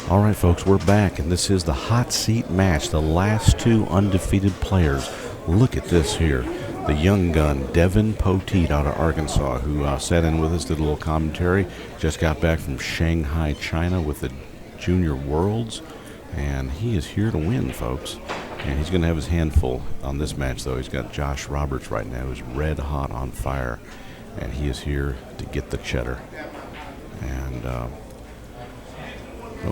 All right, folks, we're back, and this is the hot seat match. The last two undefeated players. Look at this here. The young gun, Devin Poteet out of Arkansas, who sat in with us, did a little commentary. Just got back from Shanghai, China with the Junior Worlds, and he is here to win, folks. And he's going to have his hand full on this match, though. He's got Josh Roberts right now, who's red hot on fire, and he is here to get the cheddar. And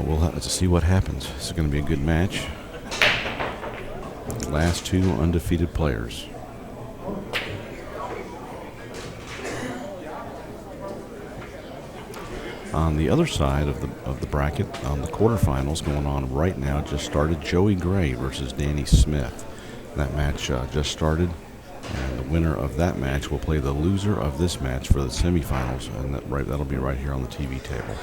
we'll have to see what happens. This is going to be a good match. Last two undefeated players. On the other side of the bracket, on the quarterfinals going on right now, just started. Joey Gray versus Danny Smith. That match just started, and the winner of that match will play the loser of this match for the semifinals, and that'll be right here on the TV table.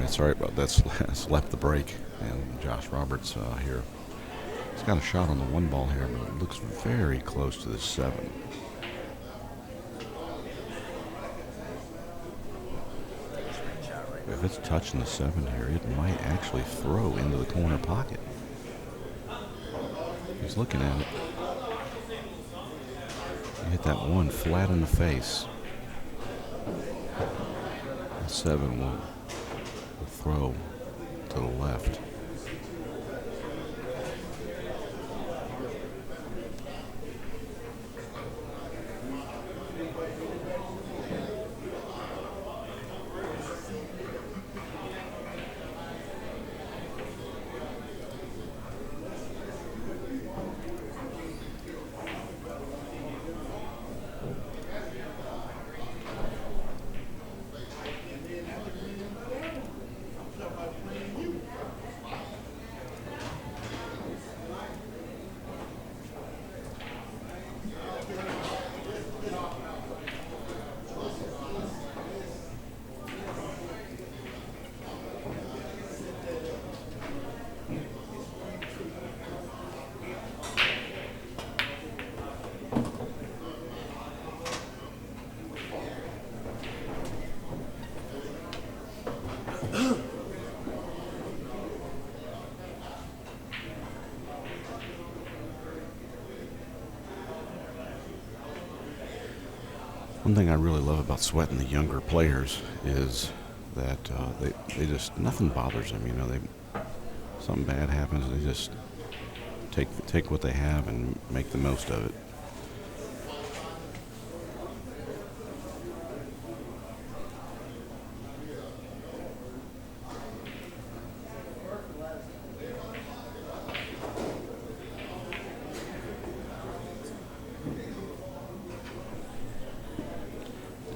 Sorry about that. Slept the break. And Josh Roberts here. He's got a shot on the 1 ball here, but it looks very close to the 7. If it's touching the 7 here, it might actually throw into the corner pocket. He's looking at it. He hit that 1 flat in the face. The 7 will throw to the left. One thing I really love about Sweating the younger players is that they just, nothing bothers them. You know, something bad happens, they just take what they have and make the most of it.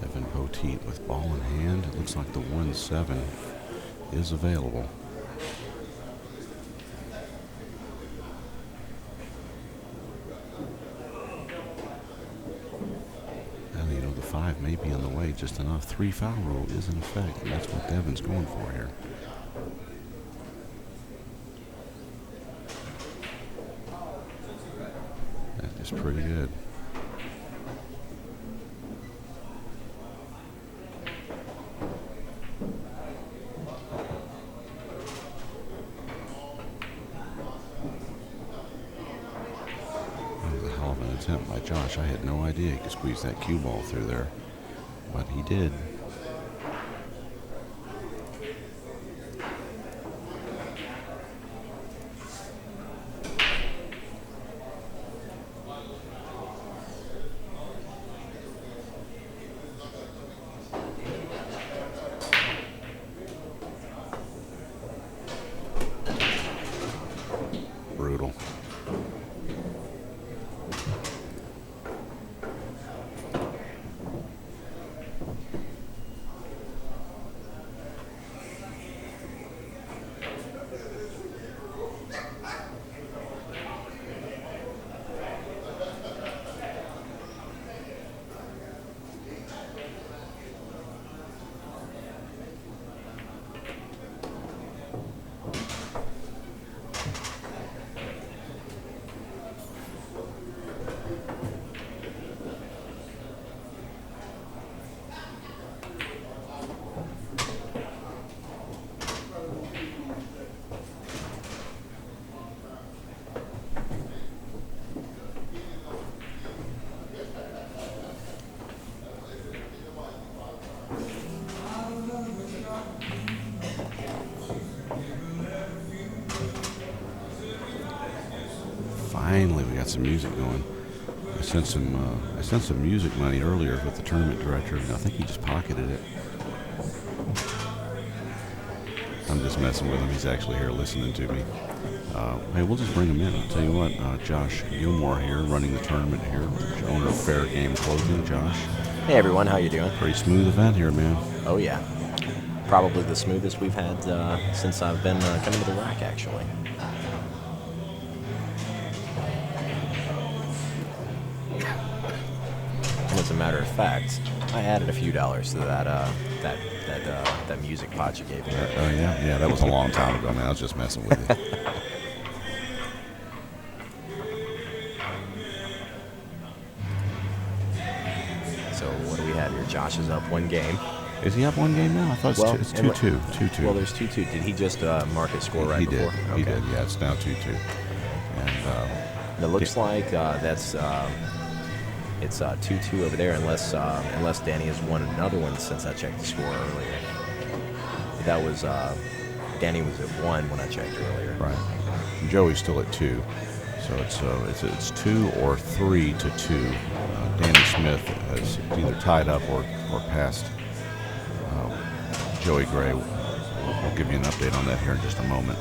Devin Poteet with ball in hand. It looks like the 1-7 is available. And you know, the 5 may be in the way just enough. 3 foul rule is in effect, and that's what Devin's going for here. That is pretty good. Attempt by Josh. I had no idea he could squeeze that cue ball through there, but he did. Brutal. Finally, we got some music going. I sent some music money earlier with the tournament director, and I think he just pocketed it. I'm just messing with him. He's actually here listening to me. Hey, we'll just bring him in. I'll tell you what, Josh Gilmore here, running the tournament here, owner of Fair Game Clothing. Josh. Hey everyone, how you doing? Pretty smooth event here, man. Oh yeah, probably the smoothest we've had since I've been coming to the rack, actually. And as a matter of fact, I added a few dollars to that that music pot you gave me. Oh yeah, that was a long time ago, man. I was just messing with you. So what do we have here? Josh is up 1 game. Is he up 1 game now? I thought it's 2-2. 2-2. Well, there's 2-2. Did he just mark his score right before? He did. Yeah, it's now 2-2. And it looks like it's 2-2 over there, unless Danny has won another one since I checked the score earlier. That was Danny was at 1 when I checked earlier. Right. And Joey's still at 2. So it's 2 or 3-2. Danny Smith has either tied up or passed Joey Gray. We'll give you an update on that here in just a moment.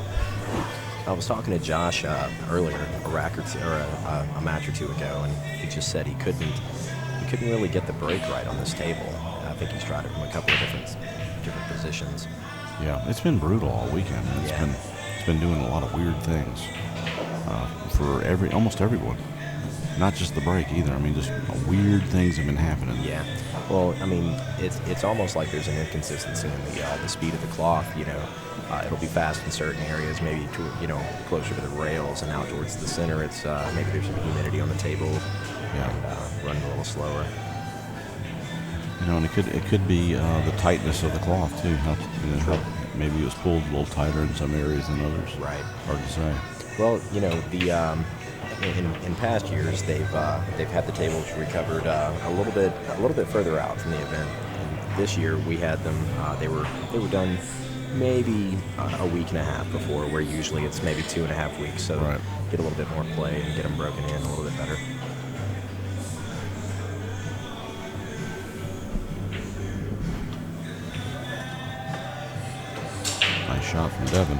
I was talking to Josh earlier, a match or two ago, and he just said he couldn't really get the break right on this table. I think he's tried it from a couple of different positions. Yeah, it's been brutal all weekend. It's been doing a lot of weird things for almost everyone. Not just the break either. I mean, just weird things have been happening. Yeah. Well, I mean, it's almost like there's an inconsistency in the speed of the cloth. It'll be fast in certain areas, maybe closer to the rails, and out towards the center, it's maybe there's some humidity on the table. Yeah. And running a little slower. And it could be the tightness of the cloth too. Maybe it was pulled a little tighter in some areas than others. Right. Hard to say. Well, in past years, they've had the tables recovered a little bit further out from the event. And this year, we had them. They were done maybe a week and a half before, where usually it's maybe 2.5 weeks. So right. Get a little bit more play and get them broken in a little bit better. Nice shot from Devin.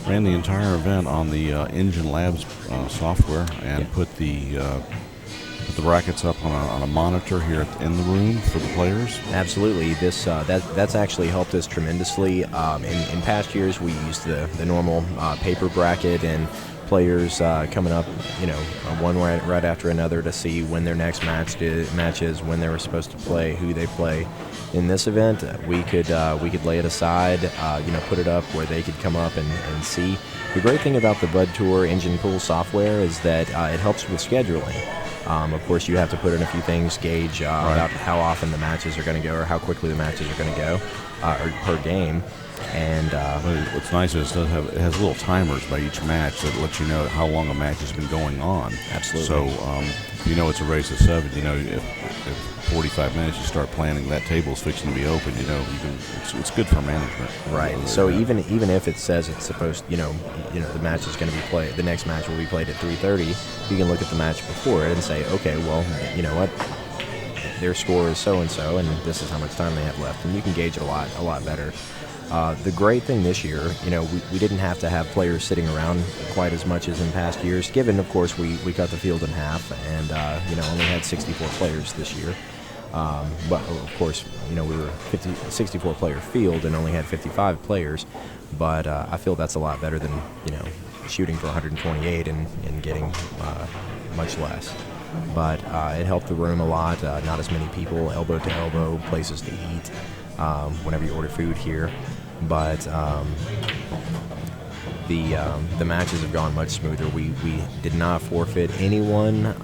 Ran the entire event on the Engine Labs software and put the brackets up on a monitor here in the room for the players. Absolutely. That's actually helped us tremendously. In past years, we used the normal paper bracket and players coming up, one right after another to see when their next match is, when they were supposed to play, who they play. In this event, we could lay it aside, put it up where they could come up and see. The great thing about the Bud Tour Engine Pool software is that it helps with scheduling. Of course, you have to put in a few things, gauge about how often the matches are going to go or how quickly the matches are going to go or per game. And what's nice is it has little timers by each match that let you know how long a match has been going on. Absolutely. So if you know it's a race of 7, you know, if 45 minutes you start planning that table's fixing to be open, you know, it's good for management. Right. So even if it says it's supposed, you know, the match is going to be played, the next match will be played at 3:30. You can look at the match before it and say, okay, well, you know what, their score is so and so, and this is how much time they have left, and you can gauge it a lot better. The great thing this year, you know, we didn't have to have players sitting around quite as much as in past years, given, of course, we cut the field in half and, you know, only had 64 players this year. But, of course, you know, we were 64-player field and only had 55 players. But I feel that's a lot better than, you know, shooting for 128 and getting much less. But it helped the room a lot. Not as many people, elbow to elbow, places to eat whenever you order food here. But the matches have gone much smoother. We did not forfeit anyone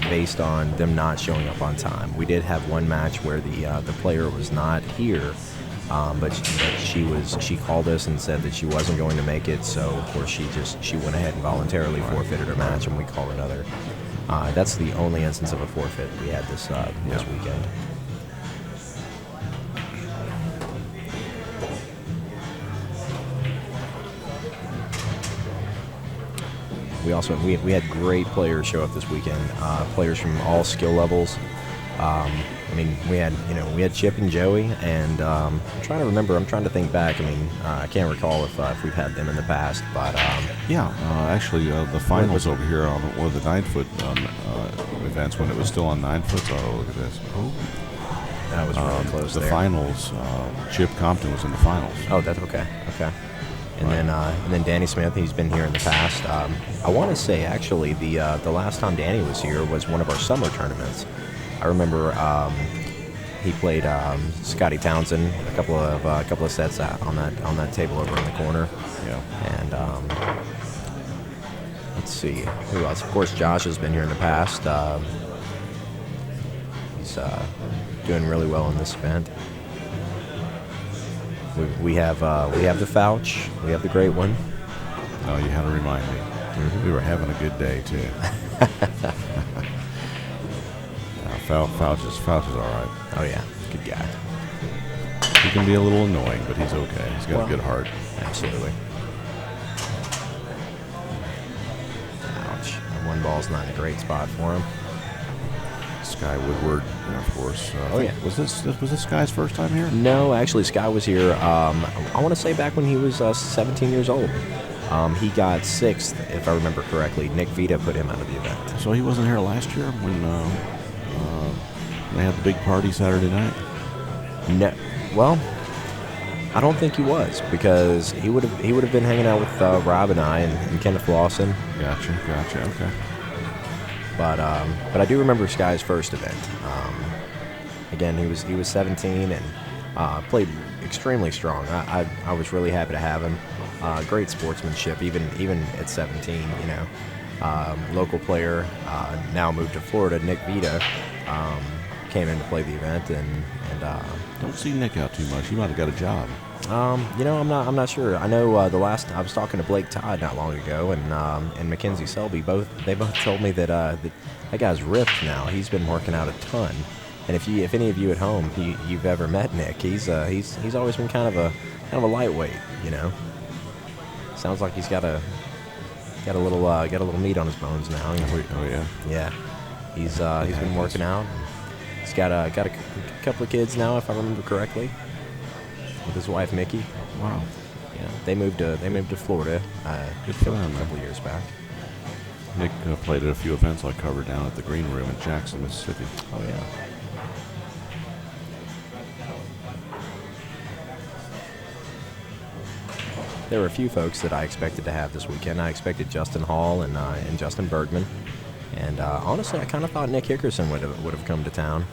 based on them not showing up on time. We did have one match where the player was not here, but she called us and said that she wasn't going to make it. So of course she went ahead and voluntarily forfeited her match, and we called another. That's the only instance of a forfeit we had this weekend. We had great players show up this weekend. Players from all skill levels. I mean, we had Chip and Joey, and I'm trying to think back. I mean, I can't recall if we've had them in the past, but actually, the finals over here on one of the 9-foot events when it was still on 9-foot. Oh, look at this! That was really close. The there. Finals. Chip Compton was in the finals. Oh, that's okay. Okay. And then Danny Smith, he's been here in the past. I want to say actually the last time Danny was here was one of our summer tournaments. I remember he played Scotty Townsend a couple of sets on that table over in the corner. Yeah. And let's see who else. Of course, Josh has been here in the past. He's doing really well in this event. We have the Fouch. We have the Great One. Oh, you had to remind me. Mm-hmm. We were having a good day too. Fouch is all right. Oh yeah, good guy. He can be a little annoying, but he's okay. He's got a good heart. Absolutely. Ouch! One ball's not in a great spot for him. Sky Woodward, of course. Yeah. Was this Sky's first time here? No, actually, Sky was here. I want to say back when he was 17 years old. He got 6th, if I remember correctly. Nick Vita put him out of the event. So he wasn't here last year when they had the big party Saturday night? No. Well, I don't think he was, because he would have been hanging out with Rob and I and Kenneth Lawson. Gotcha. Okay. But I do remember Sky's first event. Again, he was 17 and played extremely strong. I was really happy to have him. Great sportsmanship, even at 17. You know, local player, now moved to Florida. Nick Vita came in to play the event, and don't see Nick out too much. He might have got a job. You know, I'm not sure. I know I was talking to Blake Todd not long ago, and Mackenzie Selby both told me that that guy's ripped now. He's been working out a ton. And if any of you at home you've ever met Nick, he's always been kind of a lightweight. You know, sounds like he's got a little meat on his bones now. Oh yeah. Yeah, he's been working out. He's got a couple of kids now, if I remember correctly, with his wife Mickey. Wow. Yeah, they moved to Florida. Good for them. A couple of years back. Nick played at a few events I covered down at the Green Room in Jackson, Mississippi. Oh yeah. There were a few folks that I expected to have this weekend. I expected Justin Hall and Justin Bergman, and honestly, I kind of thought Nick Hickerson would have come to town.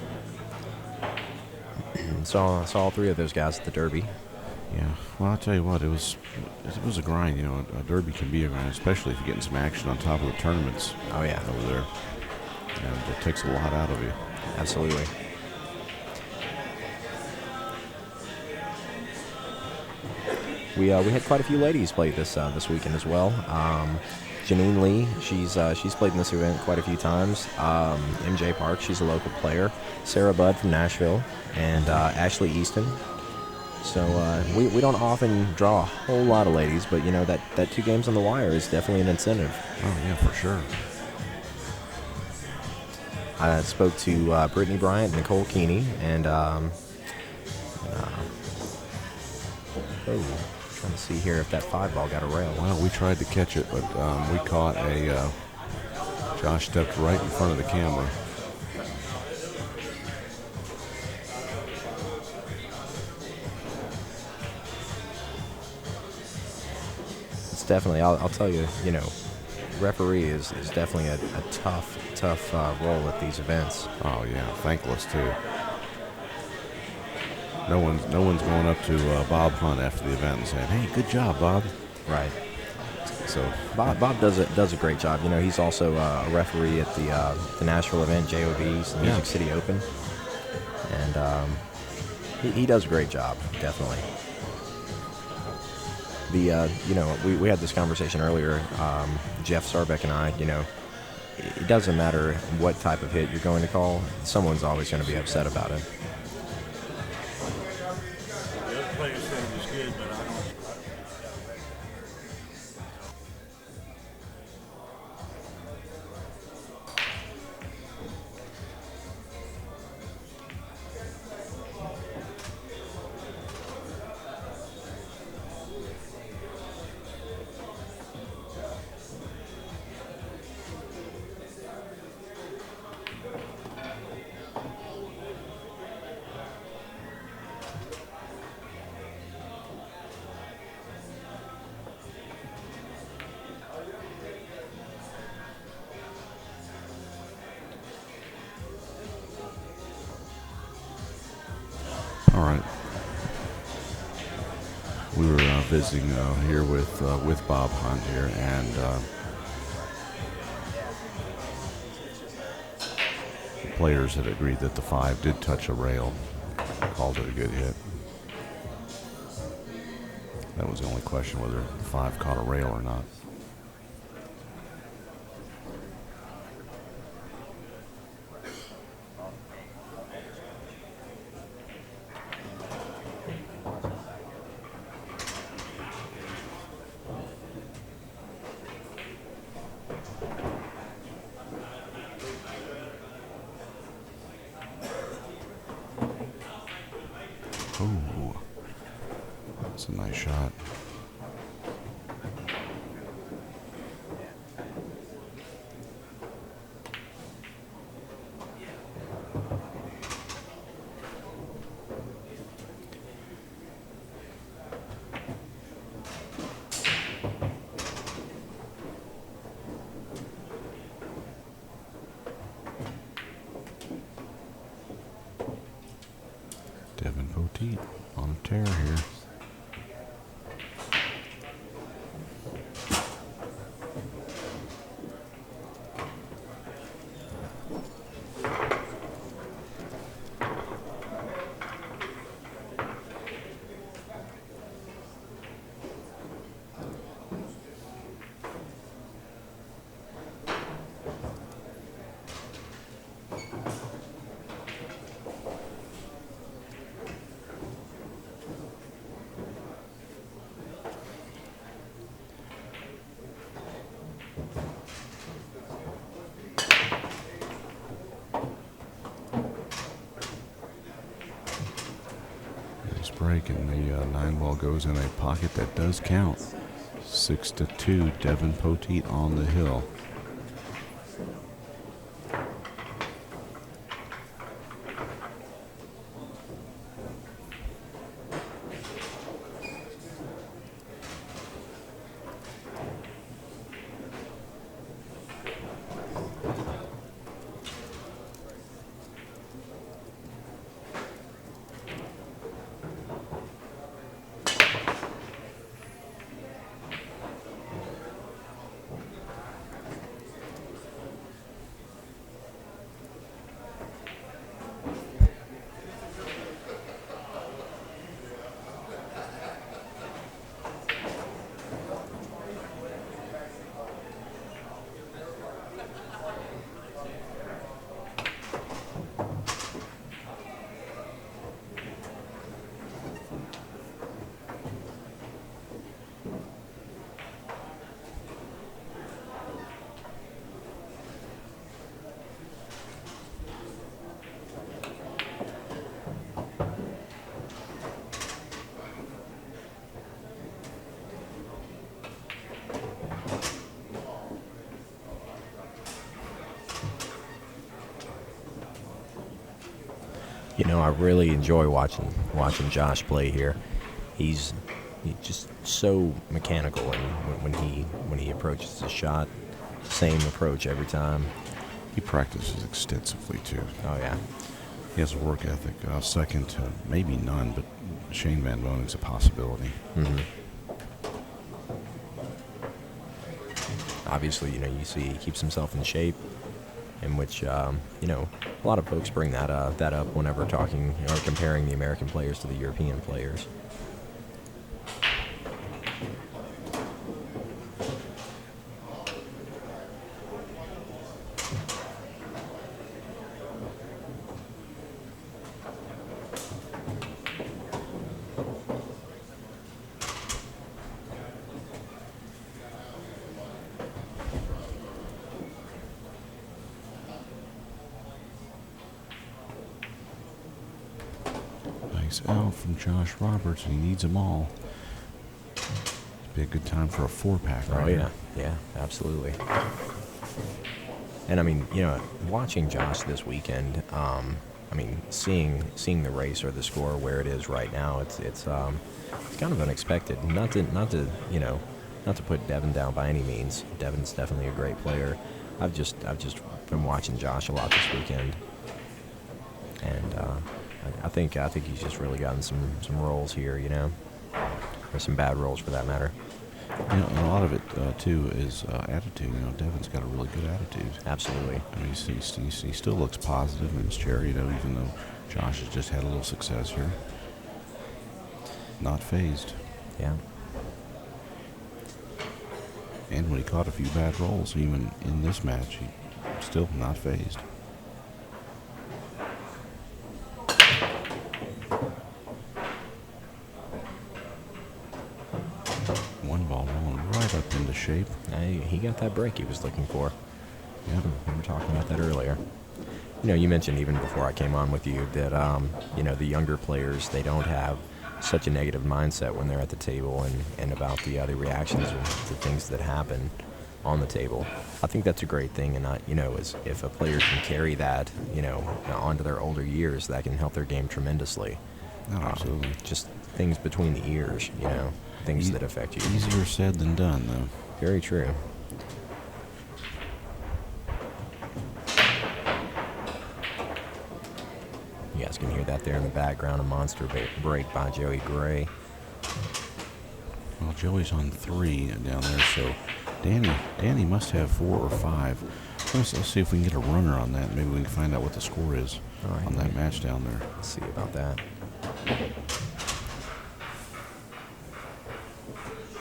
Saw all 3 of those guys at the Derby. Yeah, well, I'll tell you what, it was a grind. You know, a Derby can be a grind, especially if you're getting some action on top of the tournaments. Oh yeah, over there. and it takes a lot out of you. Absolutely. We had quite a few ladies play this weekend as well. Janine Lee, she's played in this event quite a few times. MJ Park, she's a local player. Sarah Budd from Nashville, and Ashley Easton. So we don't often draw a whole lot of ladies, but you know that 2 games on the wire is definitely an incentive. Oh yeah, for sure. I spoke to Brittany Bryant, Nicole Keeney, and trying to see here if that 5 ball got a rail. Well, we tried to catch it, but we caught a. Josh stepped right in front of the camera. It's definitely. I'll tell you. You know, referee is definitely a tough role at these events. Oh yeah, thankless too. No one's going up to Bob Hunt after the event and saying, "Hey, good job, Bob." Right. So Bob does a great job. You know, he's also a referee at the Nashville event, JOV's, the Music City Open, and he does a great job, definitely. You know, we had this conversation earlier, Jeff Sarbeck and I. You know, it doesn't matter what type of hit you're going to call, someone's always going to be upset about it. all right. We were visiting here with Bob Hunt here, and the players had agreed that the 5 did touch a rail. Called it a good hit. That was the only question, whether the 5 caught a rail or not. Oh, that's a nice shot. Devin Poteet on a tear here. Break, and the 9 ball goes in a pocket that does count. 6-2, Devin Poteet on the hill. I really enjoy watching Josh play here. He's just so mechanical, and when he approaches the shot, same approach every time. He practices extensively too. Oh yeah. He has a work ethic second to maybe none, but Shane Van Boning's a possibility. Mm-hmm. Obviously, you see he keeps himself in shape, in which, a lot of folks bring that up whenever talking or comparing the American players to the European players. Nice out from Josh Roberts, and he needs them all. It'd be a good time for a 4-pack right here. Yeah, absolutely. And I mean, watching Josh this weekend, seeing the race or the score where it is right now, it's kind of unexpected. Not to put Devin down by any means. Devin's definitely a great player. I've just been watching Josh a lot this weekend, and I think he's just really gotten some rolls here, or some bad rolls for that matter. And a lot of it too is attitude. Devin's got a really good attitude. Absolutely. I mean, he still looks positive in his chair, even though Josh has just had a little success here. Not phased. Yeah. And when he caught a few bad rolls, even in this match, he still not phased. One ball rolling right up into shape. He got that break he was looking for. Yeah. We were talking about that earlier. You mentioned even before I came on with you that, the younger players, they don't have such a negative mindset when they're at the table and about the other reactions to things that happen on the table. I think that's a great thing, and if a player can carry that, onto their older years, that can help their game tremendously. Oh, absolutely. Just things between the ears, things that affect you. Easier said than done, though. Very true. You guys can hear that there in the background, a monster break by Joey Gray. Well, Joey's on 3 down there, so Danny must have 4 or 5. Let's see if we can get a runner on that. Maybe we can find out what the score is on that match down there. Let's see about that.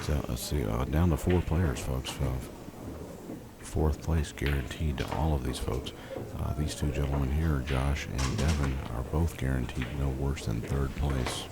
So let's see, down to 4 players, folks. 4th place guaranteed to all of these folks. These two gentlemen here, Josh and Devin, are both guaranteed no worse than 3rd place.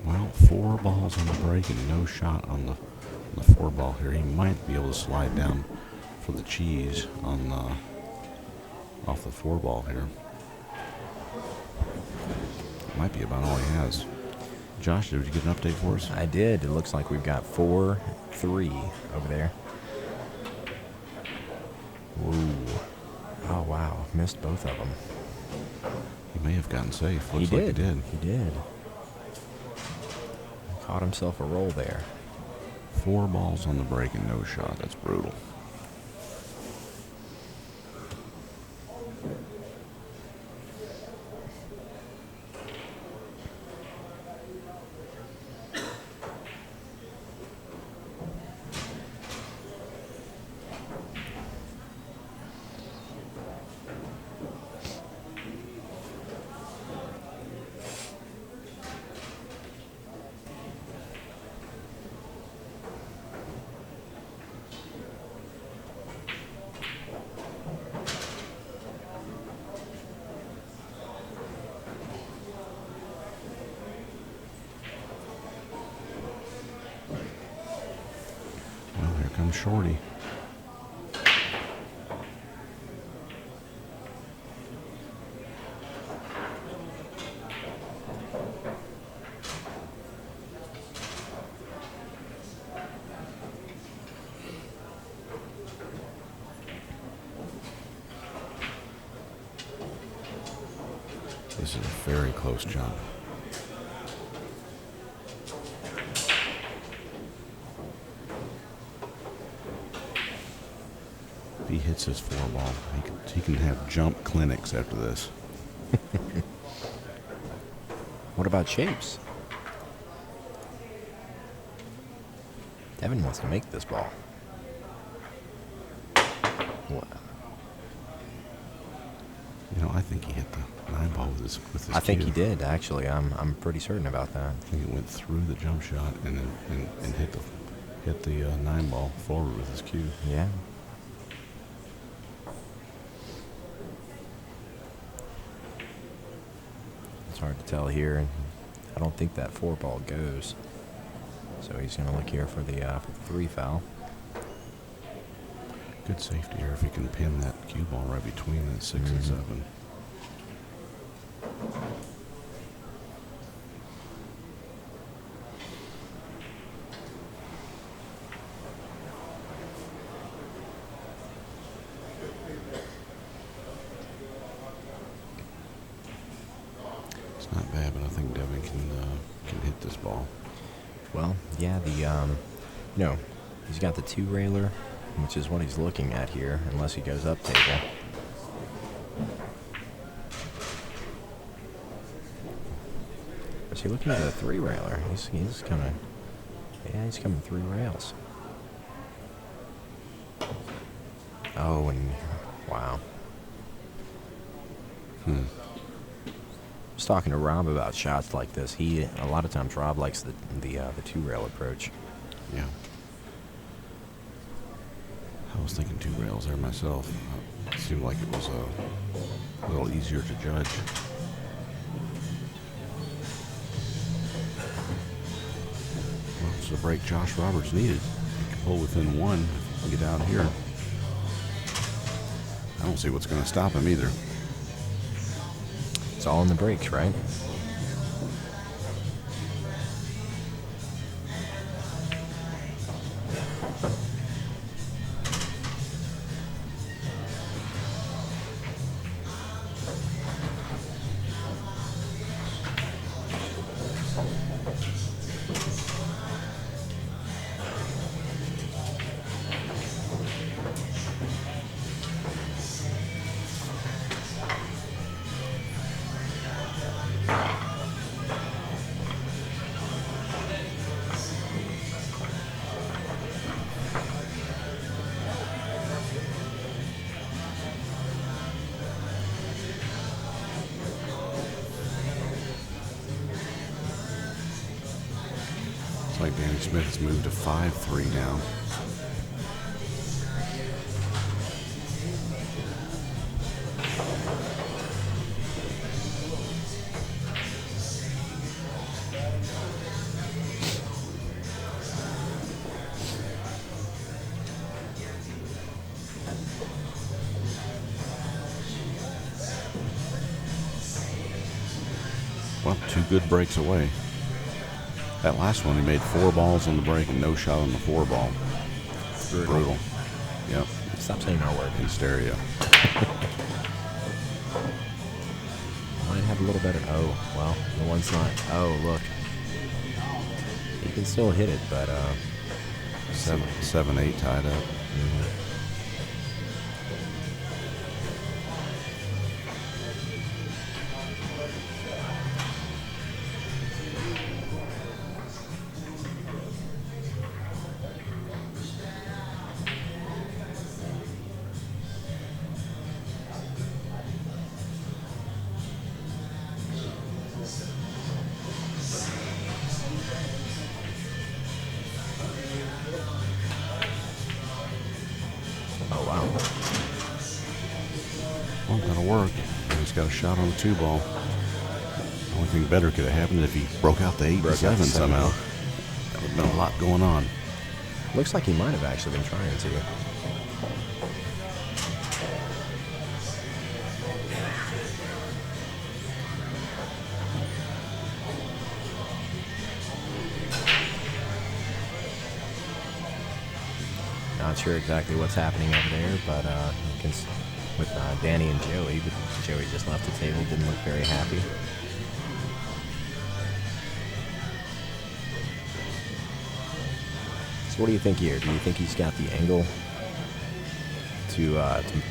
Well, 4 balls on the break and no shot on the 4 ball here. He might be able to slide down for the cheese on off the 4 ball here. Might be about all he has. Josh, did you get an update for us? I did. It looks like we've got 4-3 over there. Ooh. Oh, wow. Missed both of them. He may have gotten safe. Looks He like did. he did. Caught himself a roll there. 4 balls on the break and no shot. That's brutal. shorty. This is a very close jump. If he hits his 4-ball, he can have jump clinics after this. What about shapes? Devin wants to make this ball. What? You know, I think he hit the 9-ball with his I think cue. he did, actually. I'm pretty certain about that. I think he went through the jump shot and hit the 9-ball forward with his cue. Yeah. It's hard to tell here. I don't think that 4-ball goes. So he's going to look here for the 3 foul. Good safety here if he can pin that cue ball right between the 6 and 7. It's not bad, but I think Devin can hit this ball. Well, yeah, he's got the 2-railer, which is what he's looking at here, unless he goes up table. Is he looking at the 3-railer? He's coming. Yeah, he's coming 3 rails. Oh, and wow. I was talking to Rob about shots like this. A lot of times Rob likes the 2-rail approach. Yeah. I was thinking 2 rails there myself. It seemed like it was a little easier to judge. Well, it's the break Josh Roberts needed. He can pull within 1 and get out here. I don't see what's going to stop him either. It's all in the brakes, right? It's like Danny Smith has moved to 5-3 now. Well, 2 good breaks away. That last one, he made 4 balls on the break and no shot on the 4-ball. Brutal. Yep. Stop saying our word. In stereo. Might have a little better. Oh, well, the one's not. Oh, look. He can still hit it, but 7-8 tied up. oh, wow. Well, that'll work. He's got a shot on the 2-ball. The only thing better could have happened if he broke out the 8 and 7 somehow. That would have been a lot going on. Looks like he might have actually been trying to. Not sure exactly what's happening over there, but with Danny and Joey, but Joey just left the table, didn't look very happy. So what do you think here? Do you think he's got the angle to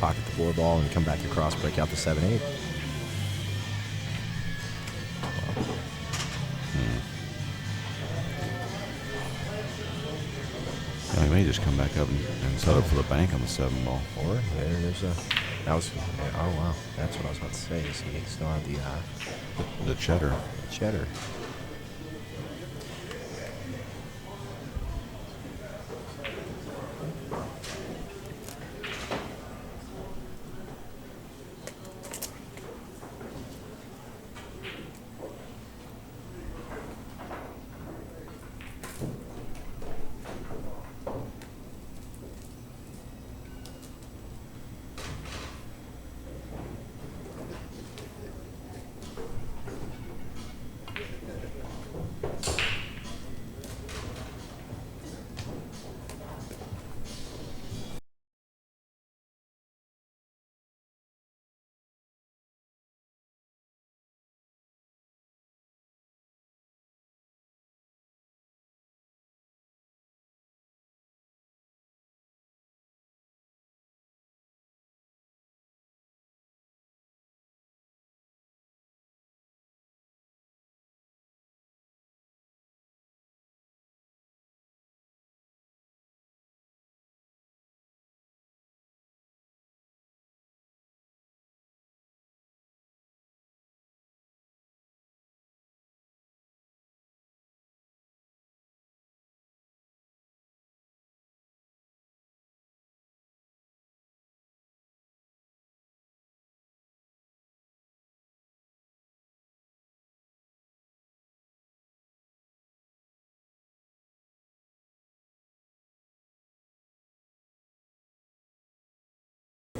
pocket the 4-ball and come back across, break out the 7-8? He may just come back up and set up for the bank on the 7-ball. Or there's a... That was... Oh, wow. That's what I was about to say. Is he still have The cheddar. Cheddar.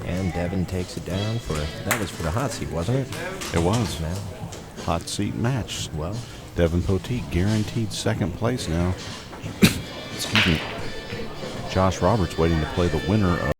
And Devin takes it down for... That was for the hot seat, wasn't it? It was. Now, Hot seat match. well, Devin Poteet guaranteed second place now. Excuse me. Josh Roberts waiting to play the winner